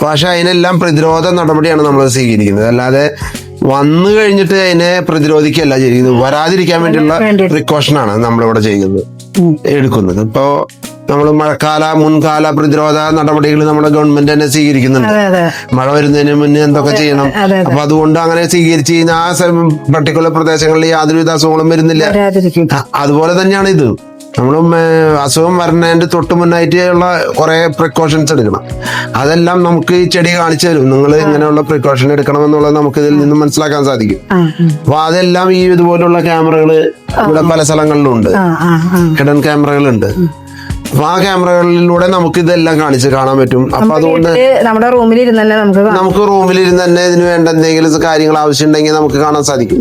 Speaker 3: പക്ഷെ അതിനെല്ലാം പ്രതിരോധ നടപടിയാണ് നമ്മൾ സ്വീകരിക്കുന്നത്. അല്ലാതെ വന്നു കഴിഞ്ഞിട്ട് അതിനെ പ്രതിരോധിക്കുകയല്ല ചെയ്യുന്നത്. വരാതിരിക്കാൻ വേണ്ടിയുള്ള പ്രിക്കോഷനാണ് നമ്മളിവിടെ ചെയ്യുന്നത്, എടുക്കുന്നത്. ഇപ്പോ നമ്മൾ മുൻകാല പ്രതിരോധ നടപടികൾ നമ്മുടെ ഗവൺമെന്റ് തന്നെ സ്വീകരിക്കുന്നുണ്ട്. മഴ വരുന്നതിന് മുന്നേ എന്തൊക്കെ ചെയ്യണം. അപ്പൊ അതുകൊണ്ട് അങ്ങനെ സ്വീകരിച്ച് കഴിഞ്ഞാൽ ആ പർട്ടിക്കുലർ പ്രദേശങ്ങളിൽ യാതൊരുവിധ അസുഖങ്ങളും വരുന്നില്ല. അതുപോലെ തന്നെയാണ് ഇത്. നമ്മൾ അസുഖം വരുന്നതിന്റെ തൊട്ട് മുന്നായിട്ടുള്ള കുറെ പ്രിക്കോഷൻസ് എടുക്കണം. അതെല്ലാം നമുക്ക് ഈ ചെടി കാണിച്ചു തരും. നിങ്ങൾ ഇങ്ങനെയുള്ള പ്രിക്കോഷൻ എടുക്കണം എന്നുള്ളത് നമുക്ക് ഇതിൽ നിന്നും മനസ്സിലാക്കാൻ സാധിക്കും. അപ്പൊ അതെല്ലാം ഈ ഇതുപോലുള്ള ക്യാമറകൾ ഇവിടെ പല സ്ഥലങ്ങളിലും ഉണ്ട്, ഹിഡൻ ക്യാമറകളുണ്ട്. അപ്പൊ ആ ക്യാമറകളിലൂടെ നമുക്ക് ഇതെല്ലാം കാണാൻ പറ്റും. അപ്പൊ അതുകൊണ്ട്
Speaker 1: നമ്മുടെ റൂമിലിരുന്ന് തന്നെ
Speaker 3: നമുക്ക് റൂമിലിരുന്ന് തന്നെ ഇതിന് വേണ്ട എന്തെങ്കിലും കാര്യങ്ങൾ ആവശ്യമുണ്ടെങ്കിൽ നമുക്ക് കാണാൻ സാധിക്കും.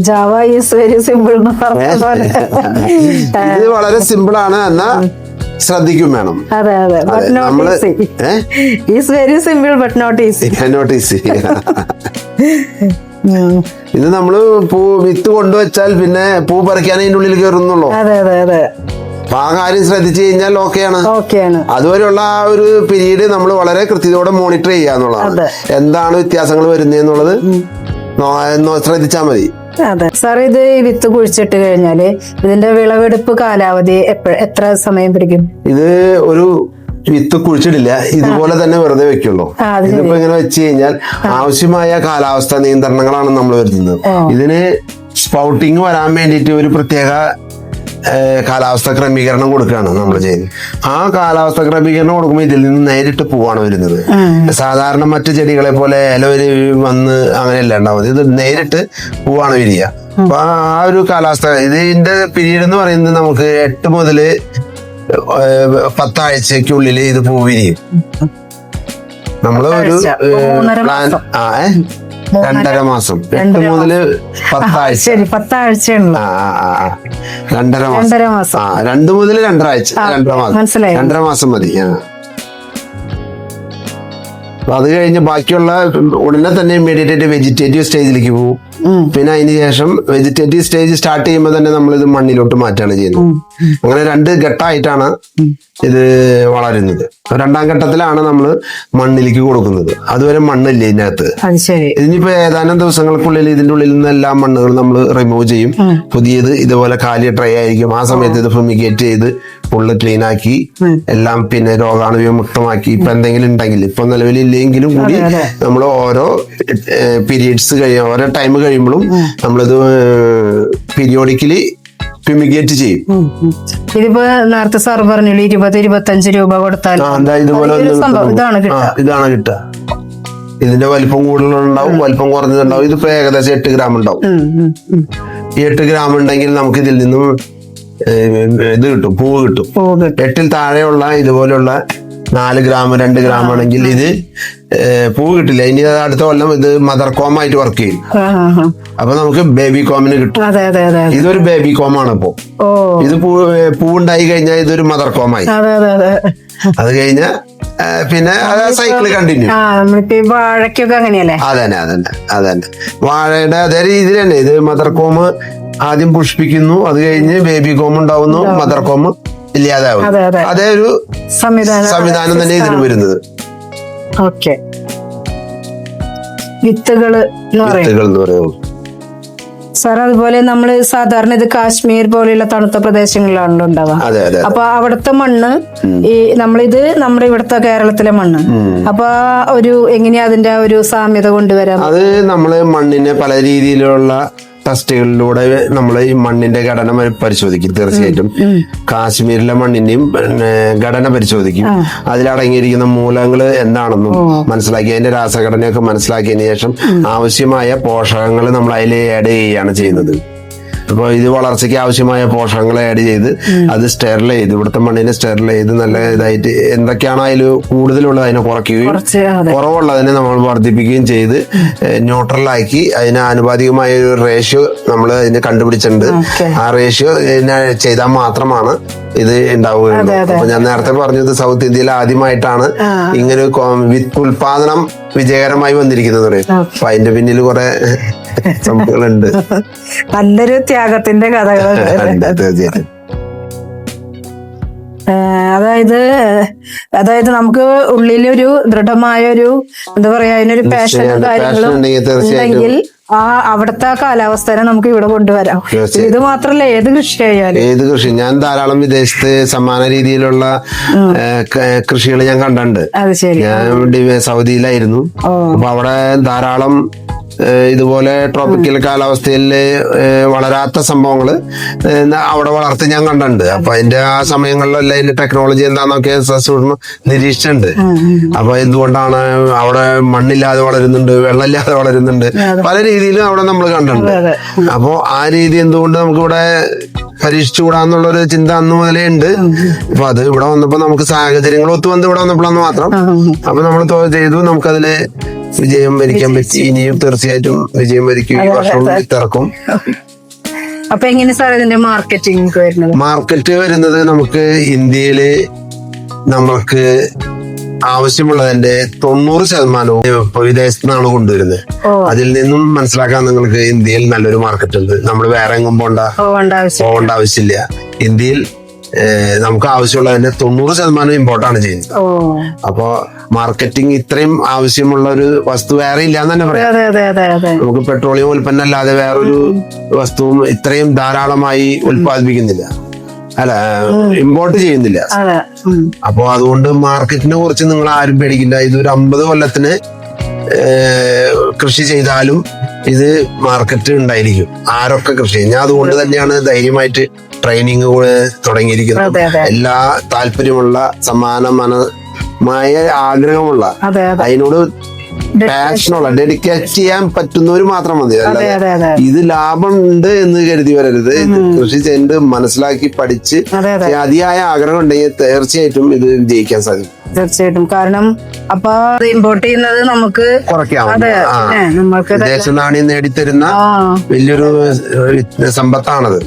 Speaker 1: Java is very simple.
Speaker 3: ഇത് വളരെ സിമ്പിൾ ആണ്, എന്നാ ശ്രദ്ധിക്കും വേണം.
Speaker 1: അതെ അതെ, is very simple but not easy.
Speaker 3: Not easy. ഇത് നമ്മള് വിത്ത് കൊണ്ടുവച്ചാൽ പിന്നെ പൂ പറിക്കാൻ അതിന്റെ ഉള്ളിൽ കയറുന്നുള്ളൂ.
Speaker 1: അതെ അതെ അതെ.
Speaker 3: അപ്പൊ ആ കാര്യം ശ്രദ്ധിച്ചു കഴിഞ്ഞാൽ ഓക്കെയാണ്. അതുവരെയുള്ള ആ ഒരു പീരീഡ് നമ്മൾ വളരെ കൃത്യതയോടെ മോണിറ്റർ ചെയ്യുക എന്നുള്ളതാണ്. എന്താണ് വ്യത്യാസങ്ങൾ വരുന്നതെന്നുള്ളത് ശ്രദ്ധിച്ചാൽ മതി.
Speaker 1: അതെ സാർ, ഇത് ഈ വിത്ത് കുഴിച്ചിട്ട് കഴിഞ്ഞാല് ഇതിന്റെ വിളവെടുപ്പ് കാലാവധി എത്ര സമയം പിടിക്കും?
Speaker 3: ഇത് ഒരു വിത്ത് കുഴിച്ചിടില്ല, ഇതുപോലെ തന്നെ വെറുതെ വെക്കുള്ളൂ. ഇതിപ്പോ ഇങ്ങനെ വെച്ച് കഴിഞ്ഞാൽ ആവശ്യമായ കാലാവസ്ഥ നിയന്ത്രണങ്ങളാണ് നമ്മൾ വരുത്തുന്നത്. ഇതിന് സ്പൗട്ടിങ് വരാൻ വേണ്ടിയിട്ട് ഒരു പ്രത്യേക കാലാവസ്ഥ ക്രമീകരണം കൊടുക്കുകയാണ് നമ്മൾ ചെയ്യുന്നത്. ആ കാലാവസ്ഥ ക്രമീകരണം കൊടുക്കുമ്പോൾ ഇതിൽ നിന്ന് നേരിട്ട് പൂവാണ് വരുന്നത്. സാധാരണ മറ്റു ചെടികളെ പോലെ ഇല വന്ന് അങ്ങനെയല്ല ഉണ്ടാവുന്നത്. ഇത് നേരിട്ട് പൂവാണ് വരിക. അപ്പൊ ആ ഒരു കാലാവസ്ഥ ഇതിന്റെ പീരീഡ് എന്ന് പറയുന്നത് നമുക്ക് 8 മുതൽ 10 ആഴ്ചക്കുള്ളിൽ ഇത് പൂ വിരിയും. നമ്മള് ഒരു പ്ലാൻ 2.5 മാസം, 8 മുതൽ 10 ആഴ്ച.
Speaker 1: 10 ആഴ്ചയുള്ള
Speaker 3: 2.5 മാസം. 2 മുതൽ 2.5 ആഴ്ച, 2.5 മാസം. മനസ്സിലായി, 2.5 മാസം മതി. അപ്പൊ അത് കഴിഞ്ഞ് ബാക്കിയുള്ള ഉടനെ തന്നെ ഇമ്മീഡിയറ്റ് വെജിറ്റേറ്റീവ് സ്റ്റേജിലേക്ക് പോകും. പിന്നെ അതിന് ശേഷം വെജിറ്റേറ്റീവ് സ്റ്റേജ് സ്റ്റാർട്ട് ചെയ്യുമ്പോൾ തന്നെ നമ്മൾ ഇത് മണ്ണിലോട്ട് മാറ്റാണ് ചെയ്യുന്നത്. അങ്ങനെ 2 ഘട്ടമായിട്ടാണ് ഇത് വളരുന്നത്. 2ാം ഘട്ടത്തിലാണ് നമ്മൾ മണ്ണിലേക്ക് കൊടുക്കുന്നത്. അതുവരെ മണ്ണില്ല ഇതിനകത്ത്. ഇതിനിപ്പോ ഏതാനും ദിവസങ്ങൾക്കുള്ളിൽ ഇതിന്റെ ഉള്ളിൽ നിന്ന് എല്ലാ മണ്ണുകളും നമ്മൾ റിമൂവ് ചെയ്യും. പുതിയത് ഇതുപോലെ കാലിയ ട്രൈ ആയിരിക്കും. ആ സമയത്ത് ഇത് ഫുമിഗേറ്റ് ചെയ്ത് ഫുള്ള് ക്ലീൻ ആക്കി എല്ലാം പിന്നെ രോഗാണുവിമുക്തമാക്കി. ഇപ്പൊ എന്തെങ്കിലും ഉണ്ടെങ്കിൽ, ഇപ്പൊ നിലവിലില്ലെങ്കിലും കൂടി നമ്മൾ ഓരോ പീരീഡ്സ് ഓരോ ടൈം കഴിയുമ്പോഴും നമ്മളിത് പീരിയോഡിക്കലി ഫുമിഗേറ്റ് ചെയ്യും.
Speaker 1: ഇതിപ്പോ നേരത്തെ സാർ പറഞ്ഞു 20-25 രൂപ കൊടുത്താൽ
Speaker 3: ഇതുപോലെ ഇതാണ് കിട്ടുക. ഇതിന്റെ വലിപ്പം കൂടുതലുണ്ടാവും, വലിപ്പം കുറഞ്ഞതുണ്ടാവും. ഇതിപ്പോ ഏകദേശം 8 ഗ്രാം ഉണ്ടാവും. ഈ 8 ഗ്രാം ഉണ്ടെങ്കിൽ നമുക്ക് ഇതിൽ നിന്നും ഇത് കിട്ടും, പൂവ് കിട്ടും. 8ൽ താഴെയുള്ള ഇതുപോലെയുള്ള 4 ഗ്രാം 2 ഗ്രാം ആണെങ്കിൽ ഇത് പൂവ് കിട്ടില്ല. ഇനി അടുത്ത കൊല്ലം ഇത് മദർ കോം ആയിട്ട് വർക്ക് ചെയ്യും. അപ്പൊ നമുക്ക് ബേബി കോമിന് കിട്ടും. ഇതൊരു ബേബി കോമാണ്. ഇപ്പോ ഇത് പൂവുണ്ടായി കഴിഞ്ഞാൽ ഇതൊരു മദർ കോമായി. അത് കഴിഞ്ഞ പിന്നെ സൈക്കിള് കണ്ടിന്യൂ.
Speaker 1: വാഴക്കൊക്കെ അങ്ങനെയല്ലേ?
Speaker 3: അതന്നെ വാഴയുടെ അതേ രീതിയിൽ തന്നെ ഇത് മദർ കോം ആദ്യം പുഷ്പിക്കുന്നു, അത് കഴിഞ്ഞ് ബേബി കോം ഉണ്ടാവുന്നു, മദർ കോം ഇല്ലാതാവും. അതേ ഒരു സംവിധാനം തന്നെ ഇതിന് വരുന്നത്.
Speaker 1: വിത്തുകൾ എന്ന് പറയുന്നത് സാർ, അതുപോലെ നമ്മള് സാധാരണ ഇത് കാശ്മീർ പോലെയുള്ള തണുത്ത പ്രദേശങ്ങളിലാണല്ലോ ഉണ്ടാവുക. അപ്പൊ അവിടുത്തെ മണ്ണ് നമ്മളിത് നമ്മുടെ ഇവിടുത്തെ കേരളത്തിലെ മണ്ണ്. അപ്പൊ എങ്ങനെയാ അതിന്റെ ഒരു സാമ്യത കൊണ്ടുവരാം?
Speaker 3: അത് നമ്മള് മണ്ണിനെ പല രീതിയിലുള്ള ടെസ്റ്റുകളിലൂടെ നമ്മൾ ഈ മണ്ണിന്റെ ഘടന പരിശോധിക്കും. തീർച്ചയായിട്ടും കാശ്മീരിലെ മണ്ണിന്റെയും ഘടന പരിശോധിക്കും. അതിലടങ്ങിയിരിക്കുന്ന മൂലകങ്ങൾ എന്താണെന്നും മനസ്സിലാക്കി അതിന്റെ രാസഘടനയൊക്കെ മനസ്സിലാക്കിയതിനു ശേഷം ആവശ്യമായ പോഷകങ്ങൾ നമ്മൾ അതിൽ ആഡ് ചെയ്യുകയാണ് ചെയ്യുന്നത്. അപ്പോൾ ഇത് വളർച്ചയ്ക്ക് ആവശ്യമായ പോഷകങ്ങൾ ആഡ് ചെയ്ത് അത് സ്റ്റെറിൽ ചെയ്ത് ഇവിടുത്തെ മണ്ണിനെ സ്റ്റെറിൽ ചെയ്ത് നല്ല ഇതായിട്ട് എന്തൊക്കെയാണോ അതിൽ കൂടുതലുള്ളത് അതിനെ കുറയ്ക്കുകയും കുറവുള്ളതിനെ നമ്മൾ വർദ്ധിപ്പിക്കുകയും ചെയ്ത് ന്യൂട്രലാക്കി അതിന് ആനുപാതികമായ ഒരു റേഷ്യോ നമ്മൾ അതിന് കണ്ടുപിടിച്ചിട്ടുണ്ട്. ആ റേഷ്യോ ചെയ്താൽ മാത്രമാണ് ഇത് ഉണ്ടാവുകയുള്ളൂ. അപ്പൊ ഞാൻ നേരത്തെ പറഞ്ഞത് സൗത്ത് ഇന്ത്യയിൽ ആദ്യമായിട്ടാണ് ഇങ്ങനെ വിത്ത് ഉൽപാദനം വിജയകരമായി വന്നിരിക്കുന്നത്. അപ്പൊ അതിന്റെ പിന്നിൽ കുറെ സംഭവങ്ങളുണ്ട്.
Speaker 1: നല്ലൊരു ത്യാഗത്തിന്റെ കഥകൾ.
Speaker 3: തീർച്ചയായിട്ടും.
Speaker 1: അതായത് നമുക്ക് ഉള്ളിലൊരു ദൃഢമായ ഒരു എന്താ പറയാ അതിനൊരു പാഷൻ കാര്യങ്ങളും ഉണ്ടെങ്കിൽ അവിടുത്തെ കാലാവസ്ഥനെ നമുക്ക് ഇവിടെ കൊണ്ടുവരാം. ഇത് മാത്രല്ല ഏത് കൃഷി
Speaker 3: ഞാൻ ധാരാളം വിദേശത്ത് സമാന രീതിയിലുള്ള കൃഷികൾ ഞാൻ കണ്ടിട്ടുണ്ട്. ഞാൻ സൗദിയിലായിരുന്നു. അപ്പൊ അവിടെ ധാരാളം ഇതുപോലെ ട്രോപ്പിക്കൽ കാലാവസ്ഥയിൽ വളരാത്ത സംഭവങ്ങള് അവിടെ വളർത്തി ഞാൻ കണ്ടിട്ടുണ്ട്. അപ്പൊ അതിന്റെ ആ സമയങ്ങളിലെല്ലാം അതിന്റെ ടെക്നോളജി എന്താന്നൊക്കെ നിരീക്ഷിച്ചിട്ടുണ്ട്. അപ്പൊ എന്തുകൊണ്ടാണ് അവിടെ മണ്ണില്ലാതെ വളരുന്നുണ്ട്, വെള്ളമില്ലാതെ വളരുന്നുണ്ട്, പല രീതിയിലും അവിടെ നമ്മൾ കണ്ടിട്ടുണ്ട്. അപ്പോ ആ രീതി എന്തുകൊണ്ട് നമുക്കിവിടെ പരീക്ഷിച്ചുകൂടാന്നുള്ളൊരു ചിന്ത അന്ന് മുതലേ ഉണ്ട്. അപ്പൊ അത് ഇവിടെ വന്നപ്പോ നമുക്ക് സാഹചര്യങ്ങൾ ഒത്തു വന്ന് ഇവിടെ വന്നപ്പോഴാന്ന് മാത്രം. അപ്പൊ നമ്മൾ ചെയ്തു, നമുക്കതില് വിജയം വരിക്കാൻ പറ്റി. ഇനിയും തീർച്ചയായിട്ടും വിജയം വരിക്കും. ഈ വർഷം വിത്തിറക്കും.
Speaker 1: അപ്പൊ എങ്ങനെ സാർ ഇതിന്റെ
Speaker 3: മാർക്കറ്റ് വരുന്നത് നമുക്ക് ഇന്ത്യയില് നമുക്ക് ആവശ്യമുള്ളതിന്റെ 90% ഇപ്പൊ വിദേശത്ത് നിന്നാണ് കൊണ്ടുവരുന്നത്. അതിൽ നിന്നും മനസ്സിലാക്കാൻ നിങ്ങൾക്ക് ഇന്ത്യയിൽ നല്ലൊരു മാർക്കറ്റ് ഉണ്ട്. നമ്മൾ വേറെ എങ്ങും പോകേണ്ട ആവശ്യമില്ല. ഇന്ത്യയിൽ നമുക്ക് ആവശ്യമുള്ളതിന്റെ 90% ഇമ്പോർട്ടാണ് ചെയ്യുന്നത്. അപ്പോ മാർക്കറ്റിംഗ് ഇത്രയും ആവശ്യമുള്ള ഒരു വസ്തു വേറെ ഇല്ല എന്ന് തന്നെ പറയാം. നമുക്ക് പെട്രോളിയം ഉൽപ്പന്നം അല്ലാതെ വേറൊരു വസ്തുവും ഇത്രയും ധാരാളമായി ഉൽപ്പാദിപ്പിക്കുന്നില്ല, അല്ല ഇമ്പോർട്ട് ചെയ്യുന്നില്ല. അപ്പൊ അതുകൊണ്ട് മാർക്കറ്റിനെ കുറിച്ച് നിങ്ങൾ ആരും പേടിക്കില്ല. ഇതൊരു 50 കൊല്ലത്തിന് കൃഷി ചെയ്താലും ഇത് മാർക്കറ്റ് ഉണ്ടായിരിക്കും. ആരൊക്കെ കൃഷി ചെയ്യും. ഞാൻ അതുകൊണ്ട് തന്നെയാണ് ധൈര്യമായിട്ട് ട്രെയിനിങ് തുടങ്ങിയിരിക്കുന്നത്. എല്ലാ താല്പര്യമുള്ള സമാനമായ ആഗ്രഹമുള്ള അതിനോട് പാഷനുള്ള ഡെഡിക്കേറ്റ് ചെയ്യാൻ പറ്റുന്നവർ മാത്രം മതി. അല്ലാതെ ഇത് ലാഭം ഉണ്ട് എന്ന് കരുതി വരരുത്. ഇത് കൃഷി ചെയ്ത് മനസ്സിലാക്കി പഠിച്ച് അതിയായ ആഗ്രഹം ഉണ്ടെങ്കിൽ തീർച്ചയായിട്ടും ഇത് ജയിക്കാൻ സാധിക്കും.
Speaker 1: തീർച്ചയായിട്ടും. കാരണം അപ്പൊ ഇമ്പോർട്ട് ചെയ്യുന്നത് നമുക്ക്
Speaker 3: കുറയ്ക്കാം. വിദേശ നാണ്യം നേടിത്തരുന്ന വലിയൊരു സമ്പത്താണത്.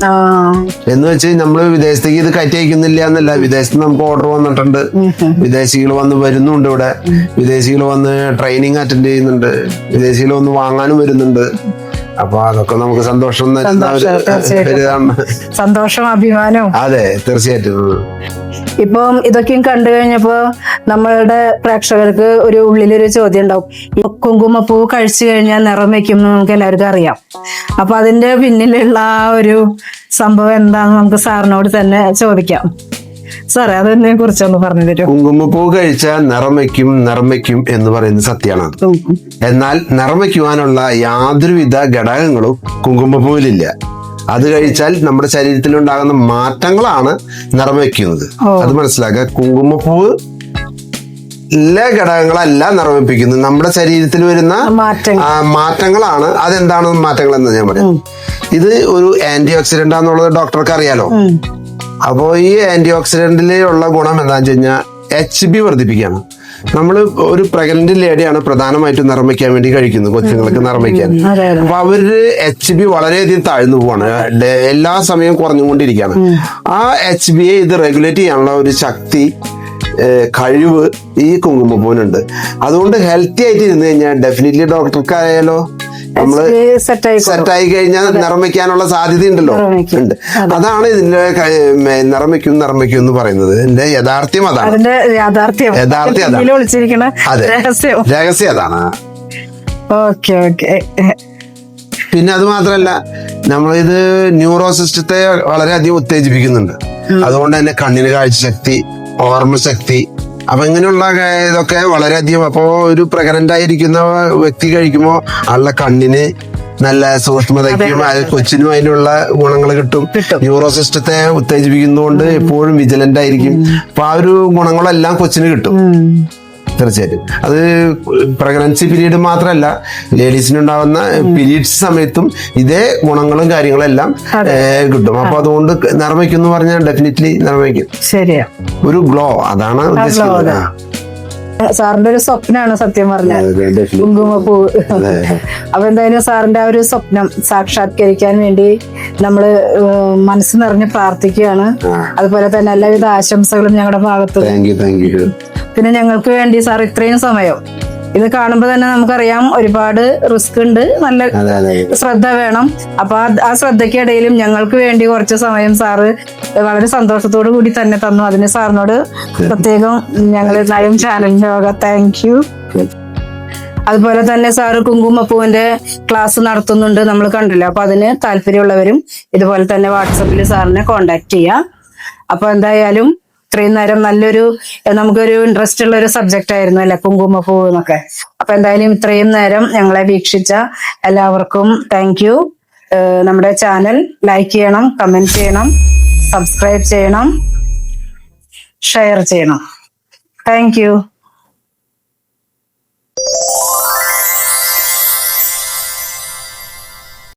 Speaker 3: എന്ന് വെച്ച് നമ്മള് വിദേശത്തേക്ക് ഇത് കയറ്റി അയക്കുന്നില്ല എന്നല്ല. വിദേശത്ത് നമുക്ക് ഓർഡർ വന്നിട്ടുണ്ട്. വിദേശികൾ വന്ന് വരുന്നുണ്ട് ഇവിടെ. വിദേശികൾ വന്ന് ട്രെയിനിങ് അറ്റൻഡ് ചെയ്യുന്നുണ്ട്. വിദേശികൾ വന്ന് വാങ്ങാനും വരുന്നുണ്ട്. അപ്പൊ അതൊക്കെ നമുക്ക് സന്തോഷം തരുന്ന
Speaker 1: സന്തോഷം, അഭിമാനവും.
Speaker 3: അതെ, തീർച്ചയായിട്ടും.
Speaker 1: ഇപ്പം ഇതൊക്കെയും കണ്ടു കഴിഞ്ഞപ്പോ നമ്മളുടെ പ്രേക്ഷകർക്ക് ഒരു ഉള്ളിലൊരു ചോദ്യം ഉണ്ടാവും. ഈ കുങ്കുമപ്പൂ കഴിച്ചു കഴിഞ്ഞാൽ നിറം വെക്കും എന്ന് നമുക്ക് എല്ലാവർക്കും അറിയാം. അപ്പൊ അതിന്റെ പിന്നിലുള്ള ആ ഒരു സംഭവം എന്താണെന്ന് നമുക്ക് സാറിനോട് തന്നെ ചോദിക്കാം. സാറേ, അതിനെ കുറിച്ചൊന്ന് പറഞ്ഞു തരും.
Speaker 3: കുങ്കുമപ്പൂ കഴിച്ചാൽ നിറം വെക്കും എന്ന് പറയുന്നത് സത്യമാണ്. എന്നാൽ നിറം വെക്കുവാനുള്ള യാതൊരുവിധ ഘടകങ്ങളും കുങ്കുമപ്പൂവിലില്ല. അത് കഴിച്ചാൽ നമ്മുടെ ശരീരത്തിൽ ഉണ്ടാകുന്ന മാറ്റങ്ങളാണ് നിറം വെക്കുന്നത്. അത് മനസ്സിലാക്കുക. കുങ്കുമപ്പൂവ് ഘടകങ്ങളല്ല നിറമിപ്പിക്കുന്നത്. നമ്മുടെ ശരീരത്തിൽ വരുന്ന മാറ്റങ്ങളാണ്. അതെന്താണ് മാറ്റങ്ങൾ എന്ന് ഞാൻ പറയാം. ഇത് ഒരു ആന്റി ഓക്സിഡന്റ് ആണെന്നുള്ളത് ഡോക്ടർക്ക് അറിയാലോ. അപ്പോ ഈ ആന്റി ഓക്സിഡന്റിലുള്ള ഗുണം എന്താണെന്ന് വെച്ച് കഴിഞ്ഞാൽ HB വർദ്ധിപ്പിക്കുകയാണ്. നമ്മൾ ഒരു പ്രഗ്നന്റ് ലേഡിയാണ് പ്രധാനമായിട്ടും നിറം വയ്ക്കാൻ വേണ്ടി കഴിക്കുന്നത്, കൊച്ചുങ്ങൾക്ക് നിറം വയ്ക്കാൻ. അപ്പൊ അവര് HB വളരെയധികം താഴ്ന്നു പോവാണ്, എല്ലാ സമയവും കുറഞ്ഞുകൊണ്ടിരിക്കുകയാണ്. ആ HBയെ ഇത് റെഗുലേറ്റ് ചെയ്യാനുള്ള ഒരു ശക്തി, കഴിവ് ഈ കുങ്കുമപ്പൂവിനുണ്ട്. അതുകൊണ്ട് ഹെൽത്തി ആയിട്ട് ഇരുന്ന് കഴിഞ്ഞാൽ ഡെഫിനറ്റ്ലി ഡോക്ടർക്കായാലോ നമ്മള് സെറ്റായി കഴിഞ്ഞാൽ നിറം വെക്കാനുള്ള സാധ്യത ഉണ്ടല്ലോ. ഉണ്ട്. അതാണ് ഇതിന്റെ നിറം വെക്കും എന്ന് പറയുന്നത്. ഇതിന്റെ യാഥാർത്ഥ്യം അതാണ്. അതെ, രഹസ്യം അതാണ്. പിന്നെ അത് മാത്രല്ല, നമ്മളിത് ന്യൂറോ സിസ്റ്റത്തെ വളരെയധികം ഉത്തേജിപ്പിക്കുന്നുണ്ട്. അതുകൊണ്ട് തന്നെ കണ്ണിന് കാഴ്ചശക്തി, ഓർമ്മശക്തി, അപ്പൊ ഇങ്ങനെയുള്ള ഇതൊക്കെ വളരെയധികം. അപ്പോ ഒരു പ്രഗ്നന്റ് ആയിരിക്കുന്ന വ്യക്തി കഴിക്കുമ്പോൾ ആളുടെ കണ്ണിന് നല്ല സൂക്ഷ്മതയ്ക്കും അത് കൊച്ചിനും അതിനുള്ള ഗുണങ്ങൾ കിട്ടും. ന്യൂറോ സിസ്റ്റത്തെ ഉത്തേജിപ്പിക്കുന്നതുകൊണ്ട് എപ്പോഴും വിജിലന്റ് ആയിരിക്കും. അപ്പൊ ആ ഒരു ഗുണങ്ങളെല്ലാം കൊച്ചിന് കിട്ടും. തീർച്ചയായിട്ടും അത് പ്രഗ്നൻസി പീരീഡ് മാത്രമല്ല, ലേഡീസിനുണ്ടാവുന്ന പീരീഡ്സ് സമയത്തും ഇതേ ഗുണങ്ങളും കാര്യങ്ങളും എല്ലാം കിട്ടും. അപ്പൊ അതുകൊണ്ട് നിറവയ്ക്കും എന്ന് പറഞ്ഞാൽ ഡെഫിനറ്റ്ലി നിറവയ്ക്കും.
Speaker 1: ശരിയാ,
Speaker 3: ഒരു ഗ്ലോ, അതാണ് ഉദ്ദേശിക്കുന്നത്.
Speaker 1: സാറിന്റെ ഒരു സ്വപ്നമാണ് സത്യം പറഞ്ഞാൽ കുങ്കുമപ്പൂ. അപ്പൊ എന്തായാലും സാറിന്റെ ആ ഒരു സ്വപ്നം സാക്ഷാത്കരിക്കാൻ വേണ്ടി നമ്മള് മനസ്സ് നിറഞ്ഞ് പ്രാർത്ഥിക്കുകയാണ്. അതുപോലെ തന്നെ എല്ലാവിധ ആശംസകളും ഞങ്ങളുടെ ഭാഗത്ത്.
Speaker 3: Thank you.
Speaker 1: പിന്നെ ഞങ്ങൾക്ക് വേണ്ടി സാർ ഇത്രയും സമയം, ഇത് കാണുമ്പോൾ തന്നെ നമുക്കറിയാം ഒരുപാട് റിസ്ക് ഉണ്ട്, നല്ല ശ്രദ്ധ വേണം. അപ്പൊ ആ ശ്രദ്ധയ്ക്കിടയിലും ഞങ്ങൾക്ക് വേണ്ടി കുറച്ച് സമയം സാറ് വളരെ സന്തോഷത്തോടു കൂടി തന്നെ തന്നു. അതിന് സാറിനോട് പ്രത്യേകം ഞങ്ങൾ എല്ലാവരും ചാനലിന്റെ വക താങ്ക് യു. അതുപോലെ തന്നെ സാറ് കുങ്കുമപ്പൂവിന്റെ ക്ലാസ് നടത്തുന്നുണ്ട്, നമ്മൾ കണ്ടല്ലോ. അപ്പൊ അതിന് താല്പര്യമുള്ളവരും ഇതുപോലെ തന്നെ വാട്സപ്പിൽ സാറിനെ കോണ്ടാക്ട് ചെയ്യാം. അപ്പൊ എന്തായാലും ഇത്രയും നേരം നല്ലൊരു നമുക്കൊരു ഇൻട്രസ്റ്റ് ഉള്ള ഒരു സബ്ജക്റ്റ് ആയിരുന്നു അല്ലെ കുങ്കുമപ്പൂ എന്നൊക്കെ. അപ്പൊ എന്തായാലും ഇത്രയും നേരം ഞങ്ങളെ വീക്ഷിച്ച എല്ലാവർക്കും താങ്ക് യു. നമ്മുടെ ചാനൽ ലൈക്ക് ചെയ്യണം, കമന്റ് ചെയ്യണം, സബ്സ്ക്രൈബ് ചെയ്യണം, ഷെയർ ചെയ്യണം. Thank you.